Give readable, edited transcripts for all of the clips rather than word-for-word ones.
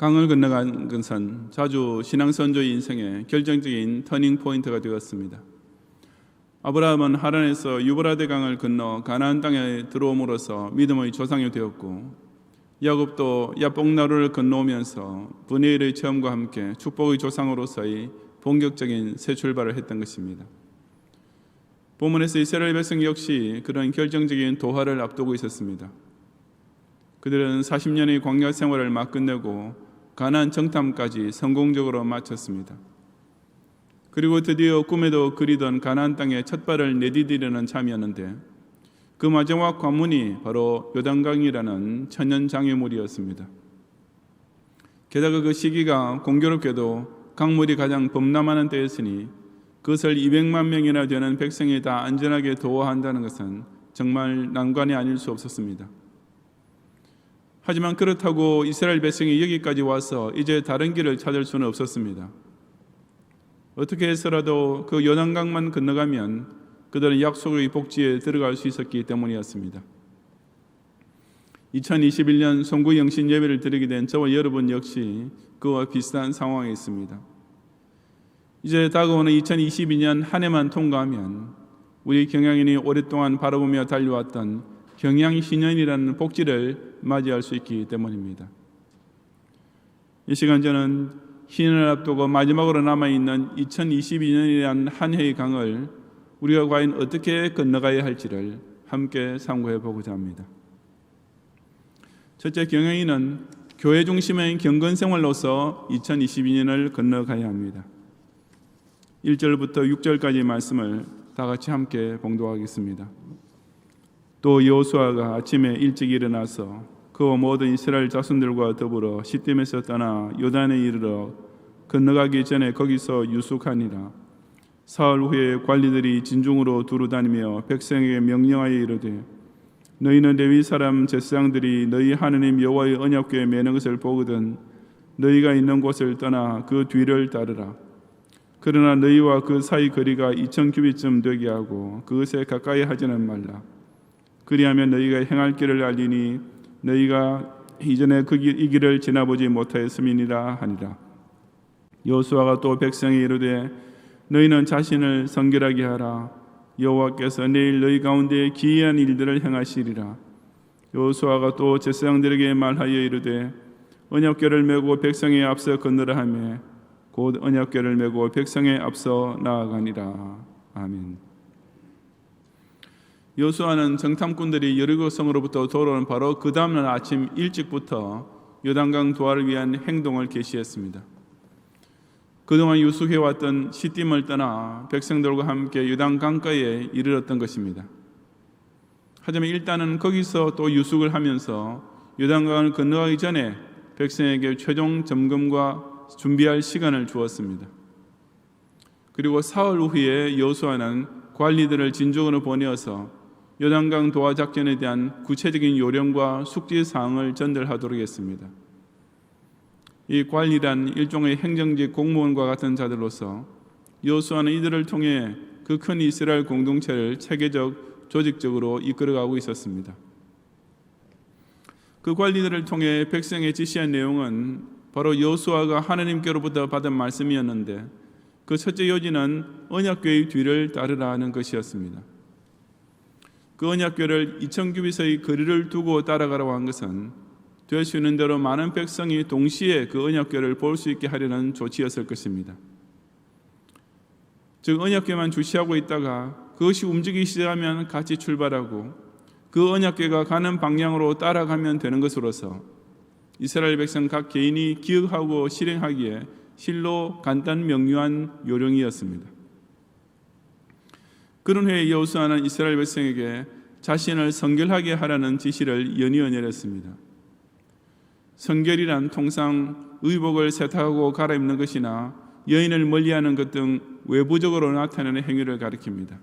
강을 건너간 것은 자주 신앙선조의 인생에 결정적인 터닝 포인트가 되었습니다. 아브라함은 하란에서 유브라데 강을 건너 가나안 땅에 들어옴으로써 믿음의 조상이 되었고, 야곱도 야복나루를 건너오면서 브니엘의 체험과 함께 축복의 조상으로서의 본격적인 새 출발을 했던 것입니다. 본문에서 이스라엘 백성 역시 그런 결정적인 도하를 앞두고 있었습니다. 그들은 40년의 광야 생활을 막 끝내고 가나안 정탐까지 성공적으로 마쳤습니다. 그리고 드디어 꿈에도 그리던 가나안 땅에 첫 발을 내디디려는 참이었는데, 그 마지막 관문이 바로 요단강이라는 천년 장애물이었습니다. 게다가 그 시기가 공교롭게도 강물이 가장 범람하는 때였으니 그것을 200만 명이나 되는 백성이 다 안전하게 도와한다는 것은 정말 난관이 아닐 수 없었습니다. 하지만 그렇다고 이스라엘 백성이 여기까지 와서 이제 다른 길을 찾을 수는 없었습니다. 어떻게 해서라도 그 요단강만 건너가면 그들은 약속의 복지에 들어갈 수 있었기 때문이었습니다. 2021년 송구 영신 예배를 드리게 된 저와 여러분 역시 그와 비슷한 상황에 있습니다. 이제 다가오는 2022년 한 해만 통과하면 우리 경양인이 오랫동안 바라보며 달려왔던 경양신년이라는 복지를 맞이할 수 있기 때문입니다. 이 시간 저는 신년을 앞두고 마지막으로 남아있는 2022년이라는 한 해의 강을 우리가 과연 어떻게 건너가야 할지를 함께 상고해 보고자 합니다. 첫째, 경영인은 교회 중심의 경건생활로서 2022년을 건너가야 합니다. 1절부터 6절까지 말씀을 다 같이 함께 봉독하겠습니다. 또 여호수아가 아침에 일찍 일어나서 그와 모든 이스라엘 자손들과 더불어 시딤에서 떠나 요단에 이르러 건너가기 전에 거기서 유숙하니라. 사흘 후에 관리들이 진중으로 두루 다니며 백성에게 명령하여 이르되, 너희는 레위 사람 제사장들이 너희 하느님 여호와의 언약궤에 매는 것을 보거든 너희가 있는 곳을 떠나 그 뒤를 따르라. 그러나 너희와 그 사이 거리가 2000규빗쯤 되게 하고 그것에 가까이 하지는 말라. 그리하면 너희가 행할 길을 알리니 너희가 이전에 이 길을 지나보지 못하였음이니라 하니라. 여호수아가 또 백성에 이르되, 너희는 자신을 성결하게 하라. 여호와께서 내일 너희 가운데 기이한 일들을 행하시리라. 여호수아가 또 제사장들에게 말하여 이르되, 언약궤를 메고 백성의 앞서 건너라 하며 곧 언약궤를 메고 백성의 앞서 나아가니라. 아멘. 여호수아는 정탐꾼들이 여리고 성으로부터 돌아오는 바로 그 다음날 아침 일찍부터 요단강 도하를 위한 행동을 개시했습니다. 그동안 유숙해왔던 시딤을 떠나 백성들과 함께 요단강가에 이르렀던 것입니다. 하지만 일단은 거기서 또 유숙을 하면서 요단강을 건너가기 전에 백성에게 최종 점검과 준비할 시간을 주었습니다. 그리고 사흘 후에 여호수아는 관리들을 진중으로 보내어서 요단강 도하 작전에 대한 구체적인 요령과 숙지 사항을 전달하도록 했습니다. 이 관리란 일종의 행정직 공무원과 같은 자들로서 여호수아는 이들을 통해 그 큰 이스라엘 공동체를 체계적, 조직적으로 이끌어가고 있었습니다. 그 관리들을 통해 백성에 지시한 내용은 바로 여호수아가 하나님께로부터 받은 말씀이었는데, 그 첫째 요지는 언약궤의 뒤를 따르라는 것이었습니다. 그 언약궤를 2000규빗의 거리를 두고 따라가라고 한 것은 될 수 있는 대로 많은 백성이 동시에 그 언약궤를 볼 수 있게 하려는 조치였을 것입니다. 즉 언약궤만 주시하고 있다가 그것이 움직이기 시작하면 같이 출발하고 그 언약궤가 가는 방향으로 따라가면 되는 것으로서 이스라엘 백성 각 개인이 기억하고 실행하기에 실로 간단 명료한 요령이었습니다. 그런 후에 여호수아는 이스라엘 백성에게 자신을 성결하게 하라는 지시를 연이어 내렸습니다. 성결이란 통상 의복을 세탁하고 갈아입는 것이나 여인을 멀리하는 것 등 외부적으로 나타내는 행위를 가리킵니다.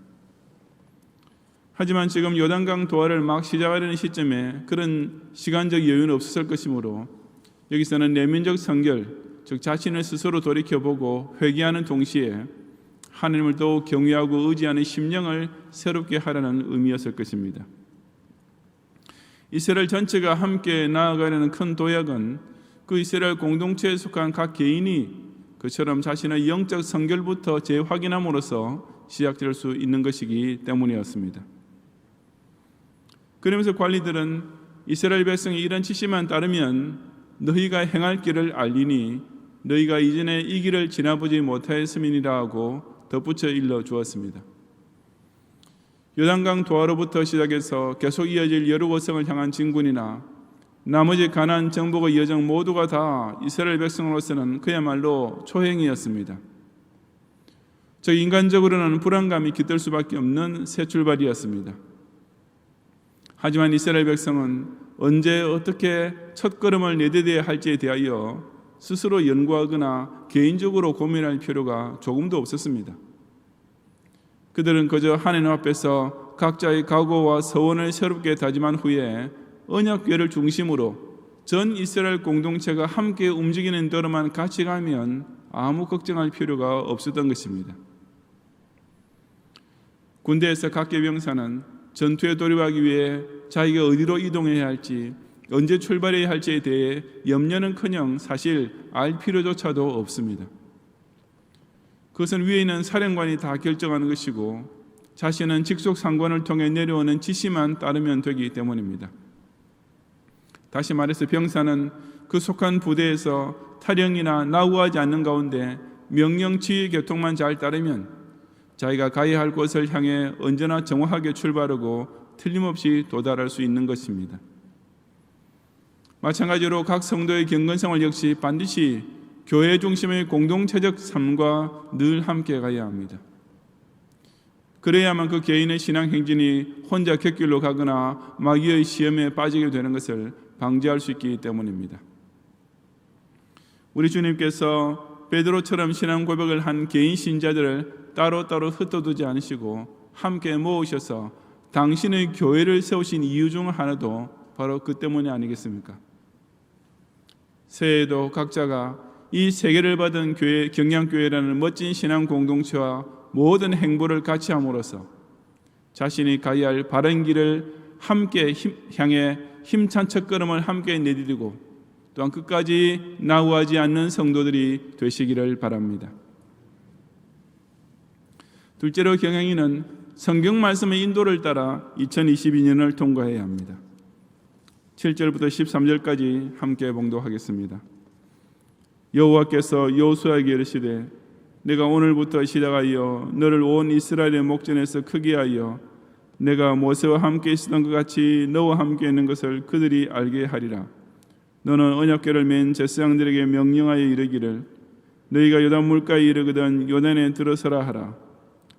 하지만 지금 요단강 도하를 막 시작하려는 시점에 그런 시간적 여유는 없었을 것이므로 여기서는 내면적 성결, 즉 자신을 스스로 돌이켜보고 회개하는 동시에 하나님을 더욱 경외하고 의지하는 심령을 새롭게 하라는 의미였을 것입니다. 이스라엘 전체가 함께 나아가려는 큰 도약은 그 이스라엘 공동체에 속한 각 개인이 그처럼 자신의 영적 성결부터 재확인함으로써 시작될 수 있는 것이기 때문이었습니다. 그러면서 관리들은 이스라엘 백성이 이런 지시만 따르면 너희가 행할 길을 알리니 너희가 이전에 이 길을 지나보지 못하였음이니라 하고 덧붙여 일러 주었습니다. 요단강 도하로부터 시작해서 계속 이어질 여리고성을 향한 진군이나 나머지 가나안 정복의 여정 모두가 다 이스라엘 백성으로서는 그야말로 초행이었습니다. 즉 인간적으로는 불안감이 깃들 수밖에 없는 새 출발이었습니다. 하지만 이스라엘 백성은 언제 어떻게 첫걸음을 내디뎌야 할지에 대하여 스스로 연구하거나 개인적으로 고민할 필요가 조금도 없었습니다. 그들은 그저 하나님 앞에서 각자의 각오와 서원을 새롭게 다짐한 후에 언약궤를 중심으로 전 이스라엘 공동체가 함께 움직이는 대로만 같이 가면 아무 걱정할 필요가 없었던 것입니다. 군대에서 각계 병사는 전투에 돌입하기 위해 자기가 어디로 이동해야 할지, 언제 출발해야 할지에 대해 염려는커녕 사실 알 필요조차도 없습니다. 그것은 위에 있는 사령관이 다 결정하는 것이고 자신은 직속 상관을 통해 내려오는 지시만 따르면 되기 때문입니다. 다시 말해서 병사는 그 속한 부대에서 탈영이나 나우하지 않는 가운데 명령 지휘 교통만 잘 따르면 자기가 가야 할 곳을 향해 언제나 정확하게 출발하고 틀림없이 도달할 수 있는 것입니다. 마찬가지로 각 성도의 경건생활 역시 반드시 교회 중심의 공동체적 삶과 늘 함께 가야 합니다. 그래야만 그 개인의 신앙 행진이 혼자 곁길로 가거나 마귀의 시험에 빠지게 되는 것을 방지할 수 있기 때문입니다. 우리 주님께서 베드로처럼 신앙 고백을 한 개인 신자들을 따로따로 흩어두지 않으시고 함께 모으셔서 당신의 교회를 세우신 이유 중 하나도 바로 그 때문이 아니겠습니까? 새해에도 각자가 이 세계를 받은 교회, 경량교회라는 멋진 신앙 공동체와 모든 행보를 같이 함으로써 자신이 가야 할 바른 길을 함께 향해 힘찬 첫걸음을 함께 내디디고 또한 끝까지 나우하지 않는 성도들이 되시기를 바랍니다. 둘째로 경영인은 성경 말씀의 인도를 따라 2022년을 통과해야 합니다. 7절부터 13절까지 함께 봉독하겠습니다. 여호와께서 여호수아에게 이르시되 내가 오늘부터 시작하여 너를 온 이스라엘의 목전에서 크게 하여 내가 모세와 함께 있었던 것 같이 너와 함께 있는 것을 그들이 알게 하리라. 너는 언약궤를 맨 제사장들에게 명령하여 이르기를 너희가 요단 물가에 이르거든 요단에 들어서라 하라.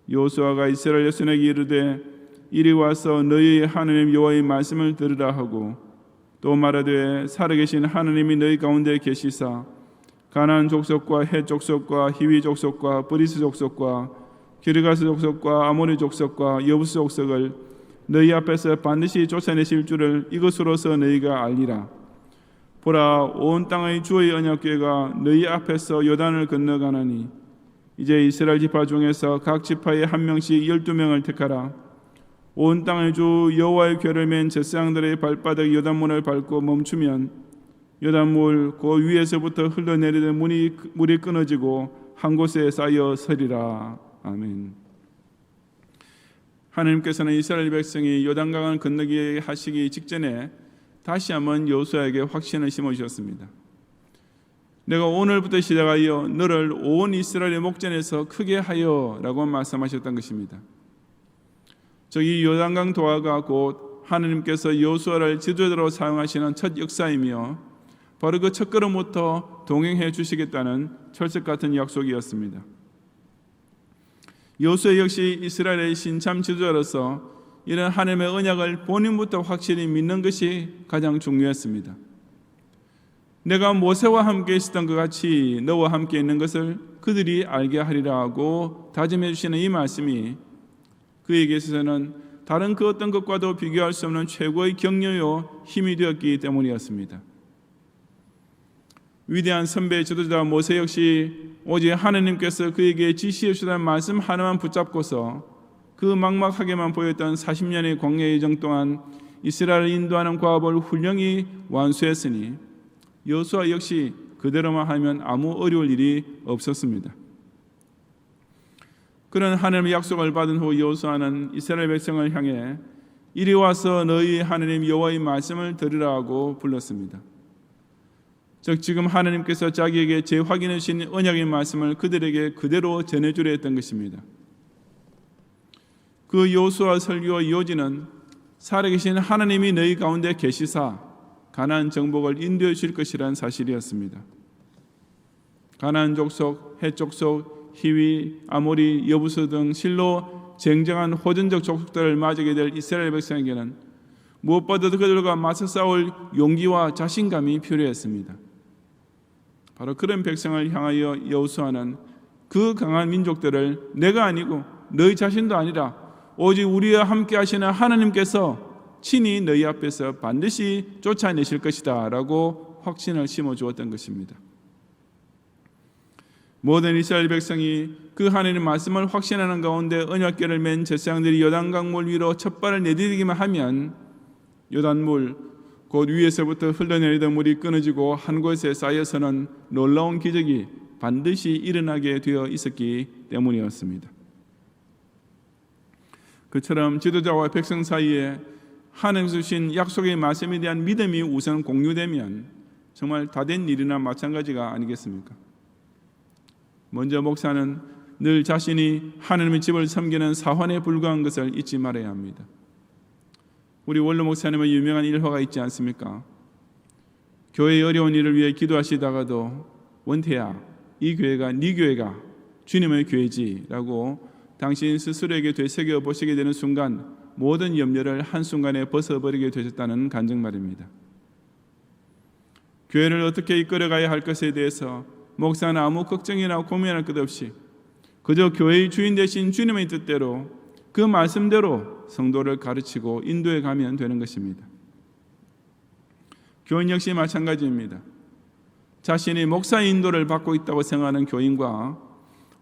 여호수아가 이스라엘 여손에게 이르되 이리 와서 너희의 하나님 여호와의 말씀을 들으라 하고 또 말하되 살아계신 하나님이 너희 가운데 계시사 가나안 족속과 헷 족속과 히위 족속과 브리스 족속과 기르가스 족속과 아모리 족속과 여부스 족속을 너희 앞에서 반드시 쫓아내실 줄을 이것으로서 너희가 알리라. 보라, 온 땅의 주의 언약궤가 너희 앞에서 요단을 건너가나니 이제 이스라엘 지파 중에서 각 지파에 한 명씩 12명을 택하라. 온 땅의 주 여호와의 궤를 맨 제사장들의 발바닥 요단문을 밟고 멈추면 요단물 그 위에서부터 흘러내리던 물이 끊어지고 한 곳에 쌓여 서리라. 아멘. 하나님께서는 이스라엘 백성이 요단강을 건너게 하시기 직전에 다시 한번 여호수아에게 확신을 심어주셨습니다. 내가 오늘부터 시작하여 너를 온 이스라엘의 목전에서 크게 하여 라고 말씀하셨던 것입니다. 이 요단강 도하가 곧 하나님께서 여호수아를 지도자로 사용하시는 첫 역사이며 바로 그 첫걸음부터 동행해 주시겠다는 철석 같은 약속이었습니다. 여호수아 역시 이스라엘의 신참 지도자로서 이런 하나님의 언약을 본인부터 확실히 믿는 것이 가장 중요했습니다. 내가 모세와 함께 있었던 것 같이 너와 함께 있는 것을 그들이 알게 하리라 하고 다짐해 주시는 이 말씀이 그에게 있어서는 다른 그 어떤 것과도 비교할 수 없는 최고의 격려요 힘이 되었기 때문이었습니다. 위대한 선배 지도자 모세 역시 오직 하나님께서 그에게 지시해 주시는 말씀 하나만 붙잡고서 그 막막하게만 보였던 40년의 광야 여정 동안 이스라엘을 인도하는 과업을 훌륭히 완수했으니 여호수아 역시 그대로만 하면 아무 어려울 일이 없었습니다. 그런 하나님의 약속을 받은 후 여호수아는 이스라엘 백성을 향해 이리 와서 너희 하나님 여호와의 말씀을 들으라 하고 불렀습니다. 즉 지금 하나님께서 자기에게 재확인해 주신 언약의 말씀을 그들에게 그대로 전해주려 했던 것입니다. 그 여호수아 설교와 이어지는 살아계신 하나님이 너희 가운데 계시사 가나안 정복을 인도해 주실 것이라는 사실이었습니다. 가나안 족속, 헷 족속, 히위, 아모리, 여부스 등 실로 쟁쟁한 호전적 족속들을 맞이하게 될 이스라엘 백성에게는 무엇보다도 그들과 맞서 싸울 용기와 자신감이 필요했습니다. 바로 그런 백성을 향하여 여호수아는 그 강한 민족들을 내가 아니고 너희 자신도 아니라 오직 우리와 함께 하시는 하나님께서 친히 너희 앞에서 반드시 쫓아내실 것이다 라고 확신을 심어주었던 것입니다. 모든 이스라엘 백성이 그 하나님의 말씀을 확신하는 가운데 언약궤를 맨 제사장들이 요단강물 위로 첫 발을 내디디기만 하면 요단물 곧 위에서부터 흘러내리던 물이 끊어지고 한 곳에 쌓여서는 놀라운 기적이 반드시 일어나게 되어 있었기 때문이었습니다. 그처럼 지도자와 백성 사이에 하나님께서 주신 약속의 말씀에 대한 믿음이 우선 공유되면 정말 다 된 일이나 마찬가지가 아니겠습니까? 먼저 목사는 늘 자신이 하나님의 집을 섬기는 사환에 불과한 것을 잊지 말아야 합니다. 우리 원로 목사님의 유명한 일화가 있지 않습니까? 교회의 어려운 일을 위해 기도하시다가도 원태야, 이 교회가 네 교회가 주님의 교회지라고 당신 스스로에게 되새겨 보시게 되는 순간 모든 염려를 한순간에 벗어버리게 되셨다는 간증 말입니다. 교회를 어떻게 이끌어가야 할 것에 대해서 목사는 아무 걱정이나 고민할 것 없이 그저 교회의 주인 되신 주님의 뜻대로 그 말씀대로 성도를 가르치고 인도해 가면 되는 것입니다. 교인 역시 마찬가지입니다. 자신이 목사의 인도를 받고 있다고 생각하는 교인과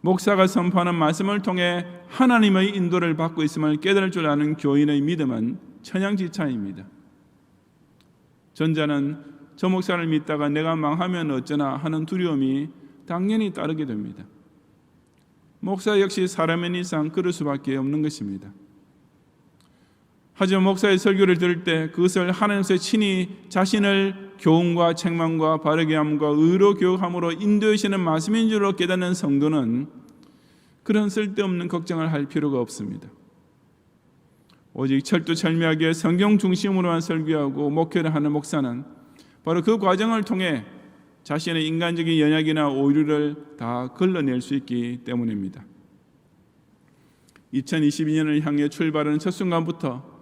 목사가 선포하는 말씀을 통해 하나님의 인도를 받고 있음을 깨달을 줄 아는 교인의 믿음은 천양지차입니다. 전자는 저 목사를 믿다가 내가 망하면 어쩌나 하는 두려움이 당연히 따르게 됩니다. 목사 역시 사람인 이상 그럴 수밖에 없는 것입니다. 하지만 목사의 설교를 들을 때 그것을 하나님께서 친히 자신을 교훈과 책망과 바르게 함과 의로 교육함으로 인도하시는 말씀인 줄로 깨닫는 성도는 그런 쓸데없는 걱정을 할 필요가 없습니다. 오직 철두철미하게 성경 중심으로만 설교하고 목회를 하는 목사는 바로 그 과정을 통해 자신의 인간적인 연약이나 오류를 다 걸러낼 수 있기 때문입니다. 2022년을 향해 출발하는 첫 순간부터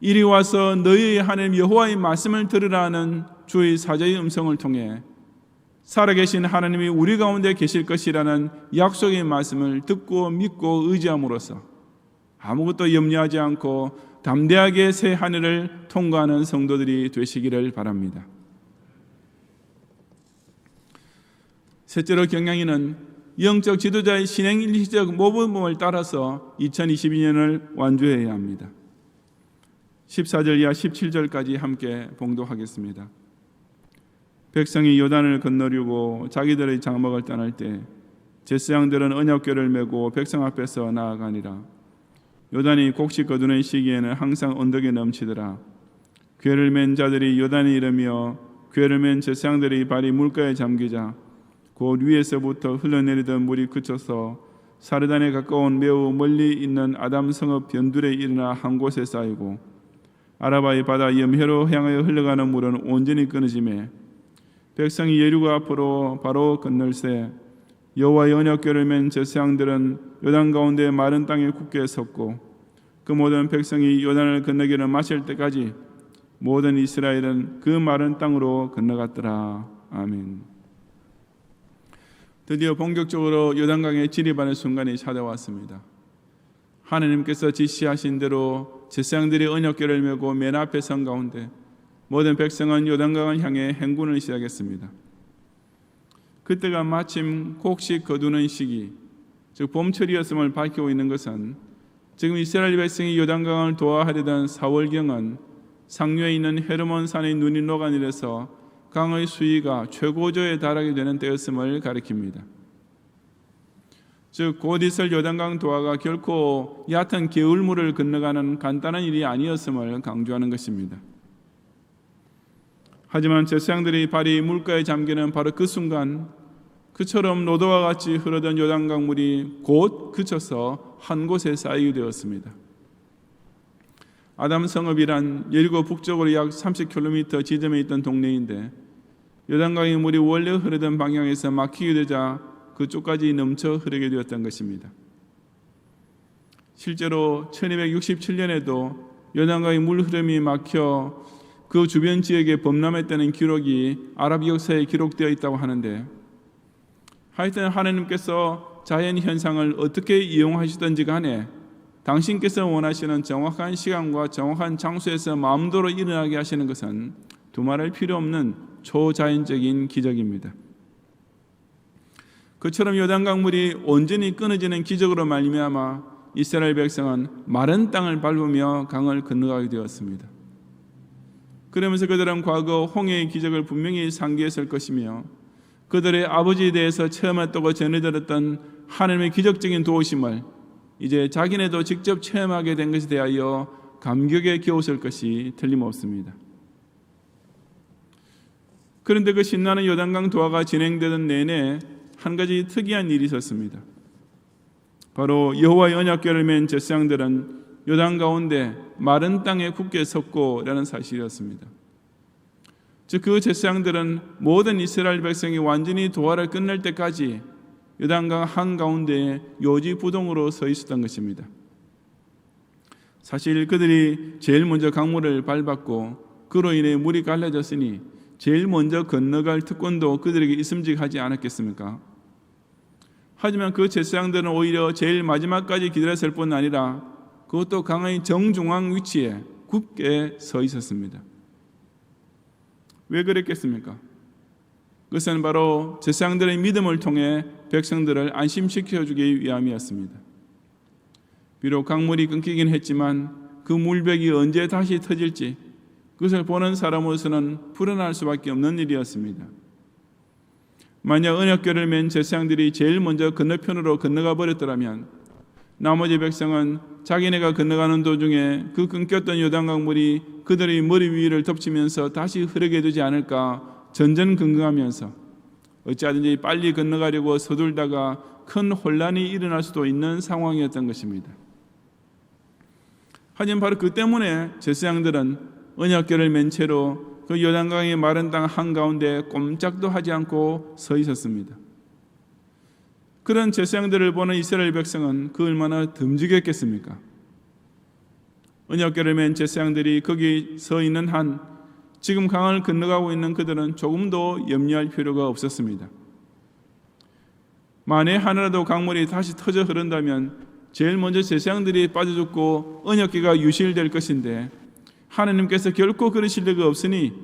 이리 와서 너희의 하나님 여호와의 말씀을 들으라 하는 주의 사자의 음성을 통해 살아계신 하나님이 우리 가운데 계실 것이라는 약속의 말씀을 듣고 믿고 의지함으로써 아무것도 염려하지 않고 담대하게 새 하늘을 통과하는 성도들이 되시기를 바랍니다. 셋째로 경영인은 영적 지도자의 신행 일시적 모범을 따라서 2022년을 완주해야 합니다. 14절 이하 17절까지 함께 봉독하겠습니다. 백성이 요단을 건너려고 자기들의 장막을 떠날 때 제사장들은 언약궤를 메고 백성 앞에서 나아가니라. 요단이 곡식 거두는 시기에는 항상 언덕에 넘치더라. 궤를 맨 자들이 요단에 이르며 궤를 맨 제사장들의 발이 물가에 잠기자 곧 위에서부터 흘러내리던 물이 그쳐서 사르단에 가까운 매우 멀리 있는 아담 성읍 변두리에 일어나 한 곳에 쌓이고 아라바의 바다 염해로 향하여 흘러가는 물은 온전히 끊어지매 백성이 여리고 앞으로 바로 건널새 여호와의 언약궤를 맨 제사장들은 요단 가운데 마른 땅에 굳게 섰고 그 모든 백성이 요단을 건너기를 마칠 때까지 모든 이스라엘은 그 마른 땅으로 건너갔더라. 아멘. 드디어 본격적으로 요단강에 진입하는 순간이 찾아왔습니다. 하나님께서 지시하신 대로 제사장들이 언약궤를 메고 맨 앞에 선 가운데 모든 백성은 요단강을 향해 행군을 시작했습니다. 그때가 마침 곡식 거두는 시기, 즉 봄철이었음을 밝히고 있는 것은 지금 이스라엘 백성이 요단강을 도하하려던 4월경은 상류에 있는 헤르몬 산의 눈이 녹아내려서 강의 수위가 최고조에 달하게 되는 때였음을 가리킵니다. 즉 곧 있을 요단강 도하가 결코 얕은 개울물을 건너가는 간단한 일이 아니었음을 강조하는 것입니다. 하지만 제사장들의 발이 물가에 잠기는 바로 그 순간 그처럼 노도와 같이 흐르던 요단강 물이 곧 그쳐서 한 곳에 쌓이게 되었습니다. 아담 성읍이란 예리고 북쪽으로 약 30km 지점에 있던 동네인데 요단강의 물이 원래 흐르던 방향에서 막히게 되자 그쪽까지 넘쳐 흐르게 되었던 것입니다. 실제로 1267년에도 요단강의 물 흐름이 막혀 그 주변 지역에 범람했다는 기록이 아랍 역사에 기록되어 있다고 하는데, 하여튼 하나님께서 자연 현상을 어떻게 이용하시든지 간에 당신께서 원하시는 정확한 시간과 정확한 장소에서 마음대로 일어나게 하시는 것은 두말할 필요 없는 초자연적인 기적입니다. 그처럼 요단강 물이 온전히 끊어지는 기적으로 말미암아 이스라엘 백성은 마른 땅을 밟으며 강을 건너가게 되었습니다. 그러면서 그들은 과거 홍해의 기적을 분명히 상기했을 것이며 그들의 아버지에 대해서 체험했다고 전해들었던 하나님의 기적적인 도우심을 이제 자기네도 직접 체험하게 된 것에 대하여 감격에 겨웠을 것이 틀림없습니다. 그런데 그 신나는 요단강 도하가 진행되던 내내 한 가지 특이한 일이 있었습니다. 바로 여호와의 언약궤를 맨 제사장들은 요단 가운데 마른 땅에 굳게 섰고라는 사실이었습니다. 즉 그 제사장들은 모든 이스라엘 백성이 완전히 도하를 끝낼 때까지 요단강 한가운데에 요지부동으로 서 있었던 것입니다. 사실 그들이 제일 먼저 강물을 밟았고 그로 인해 물이 갈라졌으니 제일 먼저 건너갈 특권도 그들에게 있음직하지 않았겠습니까? 하지만 그 제사장들은 오히려 제일 마지막까지 기다렸을 뿐 아니라 그것도 강의 정중앙 위치에 굳게 서 있었습니다. 왜 그랬겠습니까? 그것은 바로 제사장들의 믿음을 통해 백성들을 안심시켜주기 위함이었습니다. 비록 강물이 끊기긴 했지만 그 물벽이 언제 다시 터질지 그것을 보는 사람으로서는 불안할 수밖에 없는 일이었습니다. 만약 언약궤를 맨 제사장들이 제일 먼저 건너편으로 건너가 버렸더라면 나머지 백성은 자기네가 건너가는 도중에 그 끊겼던 요단강 물이 그들의 머리 위를 덮치면서 다시 흐르게 되지 않을까 전전긍긍하면서 어찌하든지 빨리 건너가려고 서둘다가 큰 혼란이 일어날 수도 있는 상황이었던 것입니다. 하지만 바로 그 때문에 제사장들은 언약궤를 맨 채로 그 요단강의 마른 땅 한가운데 꼼짝도 하지 않고 서 있었습니다. 그런 제사장들을 보는 이스라엘 백성은 그 얼마나 듬직했겠습니까? 언약궤를 맨 제사장들이 거기 서 있는 한 지금 강을 건너가고 있는 그들은 조금도 염려할 필요가 없었습니다. 만에 하나라도 강물이 다시 터져 흐른다면 제일 먼저 제사장들이 빠져 죽고 언약궤가 유실될 것인데 하나님께서 결코 그러실 리가 없으니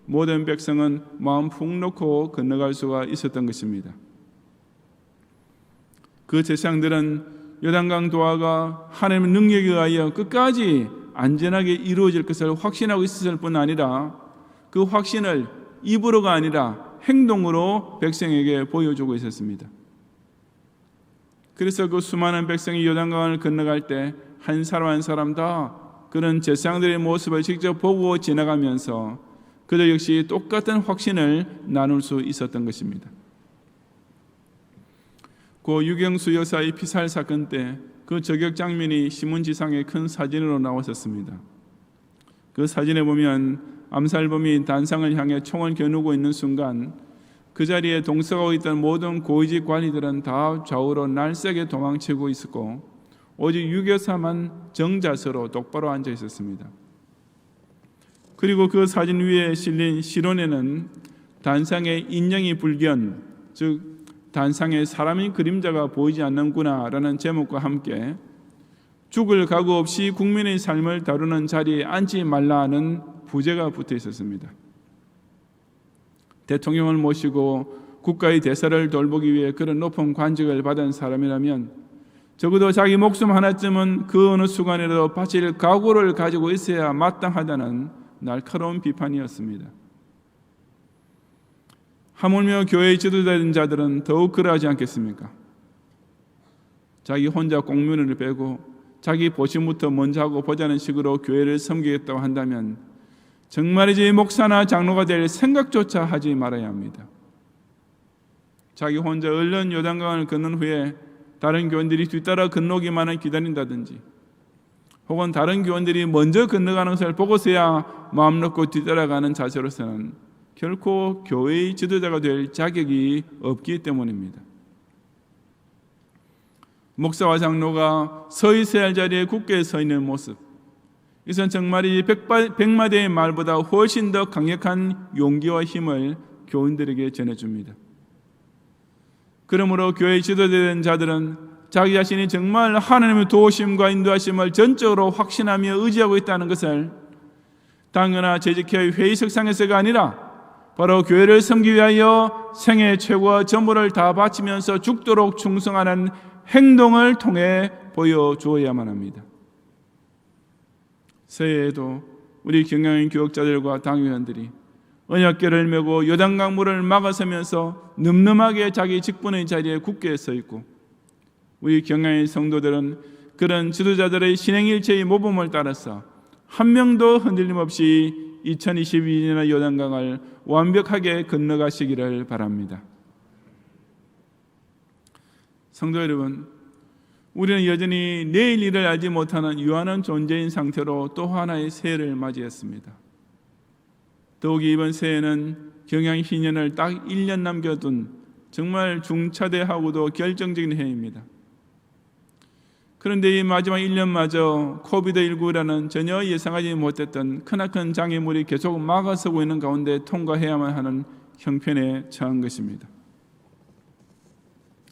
모든 백성은 마음 푹 놓고 건너갈 수가 있었던 것입니다. 그 제사장들은 요단강 도하가 하나님의 능력에 의하여 끝까지 안전하게 이루어질 것을 확신하고 있었을 뿐 아니라 그 확신을 입으로가 아니라 행동으로 백성에게 보여주고 있었습니다. 그래서 그 수많은 백성이 요단강을 건너갈 때 한 사람 한 사람 다 그런 제사장들의 모습을 직접 보고 지나가면서 그들 역시 똑같은 확신을 나눌 수 있었던 것입니다. 고 유경수 여사의 피살 사건 때 그 저격 장면이 신문지상에 큰 사진으로 나왔었습니다. 그 사진에 보면 암살범이 단상을 향해 총을 겨누고 있는 순간 그 자리에 동석하고 있던 모든 고위직 관리들은 다 좌우로 날쌔게 도망치고 있었고 오직 유교사만 정자세로 똑바로 앉아 있었습니다. 그리고 그 사진 위에 실린 실론에는 단상의 인형이 불견, 즉 단상에 사람의 그림자가 보이지 않는구나 라는 제목과 함께 죽을 각오 없이 국민의 삶을 다루는 자리에 앉지 말라 하는 부제가 붙어 있었습니다. 대통령을 모시고 국가의 대사를 돌보기 위해 그런 높은 관직을 받은 사람이라면 적어도 자기 목숨 하나쯤은 그 어느 순간에라도 바칠 각오를 가지고 있어야 마땅하다는 날카로운 비판이었습니다. 하물며 교회의 지도자된 자들은 더욱 그러하지 않겠습니까? 자기 혼자 공문을 빼고 자기 보신부터 먼저 하고 보자는 식으로 교회를 섬기겠다고 한다면 정말이지 목사나 장로가 될 생각조차 하지 말아야 합니다. 자기 혼자 얼른 요단강을 건넌 후에 다른 교원들이 뒤따라 건너기만을 기다린다든지, 혹은 다른 교원들이 먼저 건너가는 것을 보고서야 마음 놓고 뒤따라가는 자세로서는 결코 교회의 지도자가 될 자격이 없기 때문입니다. 목사와 장로가 서 있어야 할 자리에 굳게 서 있는 모습, 이것은 정말이 백마대의 말보다 훨씬 더 강력한 용기와 힘을 교인들에게 전해줍니다. 그러므로 교회의 지도자된 자들은 자기 자신이 정말 하나님의 도우심과 인도하심을 전적으로 확신하며 의지하고 있다는 것을 당연한 재직회의 회의석상에서가 아니라 바로 교회를 섬기기 위하여 생애 최고와 전부를 다 바치면서 죽도록 충성하는 행동을 통해 보여주어야만 합니다. 새해에도 우리 경영인 교역자들과 당위원들이 언약궤를 메고 요단강물을 막아서면서 늠름하게 자기 직분의 자리에 굳게 서 있고, 우리 경영인 성도들은 그런 지도자들의 신행일체의 모범을 따라서 한 명도 흔들림 없이 2022년의 요단강을 완벽하게 건너가시기를 바랍니다. 성도 여러분, 우리는 여전히 내일 일을 알지 못하는 유한한 존재인 상태로 또 하나의 새해를 맞이했습니다. 더욱이 이번 새해는 경영 희년을 딱 1년 남겨둔 정말 중차대하고도 결정적인 해입니다. 그런데 이 마지막 1년마저 코비드19라는 전혀 예상하지 못했던 크나큰 장애물이 계속 막아서고 있는 가운데 통과해야만 하는 형편에 처한 것입니다.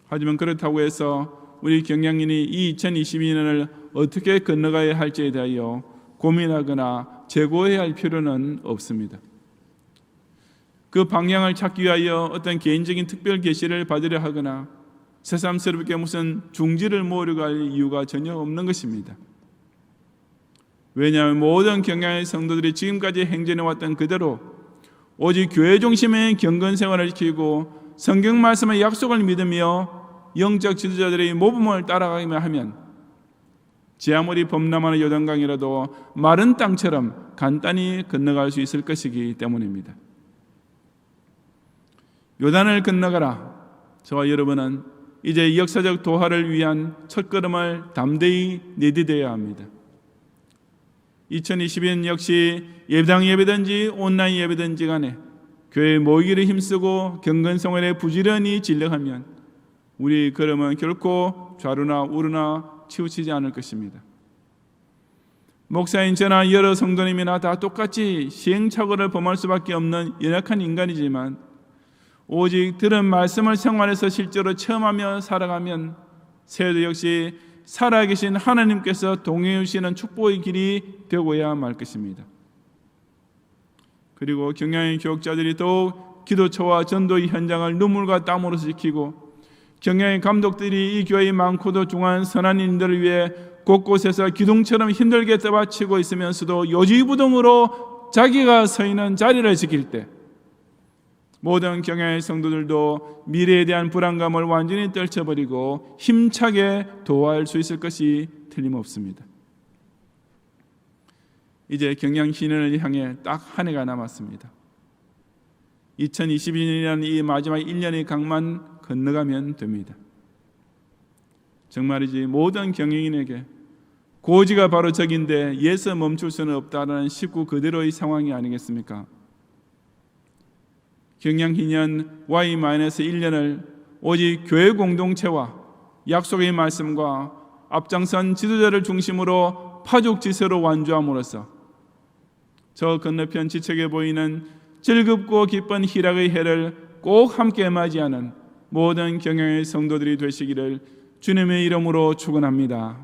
하지만 그렇다고 해서 우리 경영인이 이 2022년을 어떻게 건너가야 할지에 대하여 고민하거나 재고해야 할 필요는 없습니다. 그 방향을 찾기 위하여 어떤 개인적인 특별 계시를 받으려 하거나 새삼스럽게 무슨 중지를 모으려고 할 이유가 전혀 없는 것입니다. 왜냐하면 모든 경영의 성도들이 지금까지 행전해왔던 그대로 오직 교회 중심의 경건 생활을 지키고 성경 말씀의 약속을 믿으며 영적 지도자들의 모범을 따라가기만 하면 제 아무리 범람하는 요단강이라도 마른 땅처럼 간단히 건너갈 수 있을 것이기 때문입니다. 요단을 건너가라. 저와 여러분은 이제 역사적 도하를 위한 첫걸음을 담대히 내디뎌야 합니다. 2022년 역시 예배당 예배든지 온라인 예배든지 간에 교회 모이기를 힘쓰고 경건생활에 부지런히 진력하면 우리 걸음은 결코 좌루나 우루나 치우치지 않을 것입니다. 목사인 저나 여러 성도님이나 다 똑같이 시행착오를 범할 수밖에 없는 연약한 인간이지만 오직 들은 말씀을 생활에서 실제로 체험하며 살아가면 새해도 역시 살아계신 하나님께서 동행해 주시는 축복의 길이 되고야 말 것입니다. 그리고 경영의 교역자들이 더욱 기도처와 전도의 현장을 눈물과 땀으로 지키고, 경영의 감독들이 이 교회의 많고도 중한 선한 일들을 위해 곳곳에서 기둥처럼 힘들게 떠받치고 있으면서도 요지부동으로 자기가 서 있는 자리를 지킬 때 모든 경영의 성도들도 미래에 대한 불안감을 완전히 떨쳐버리고 힘차게 도와할 수 있을 것이 틀림없습니다. 이제 경영 신년을 향해 딱 한 해가 남았습니다. 2022년이라는 이 마지막 1년의 강만 건너가면 됩니다. 정말이지 모든 경영인에게 고지가 바로 저긴데 예서 멈출 수는 없다는 식구 그대로의 상황이 아니겠습니까? 경영희년 Y-1년을 오직 교회 공동체와 약속의 말씀과 앞장선 지도자를 중심으로 파죽지세로 완주함으로써 저 건너편 지척에 보이는 즐겁고 기쁜 희락의 해를 꼭 함께 맞이하는 모든 경영의 성도들이 되시기를 주님의 이름으로 축원합니다.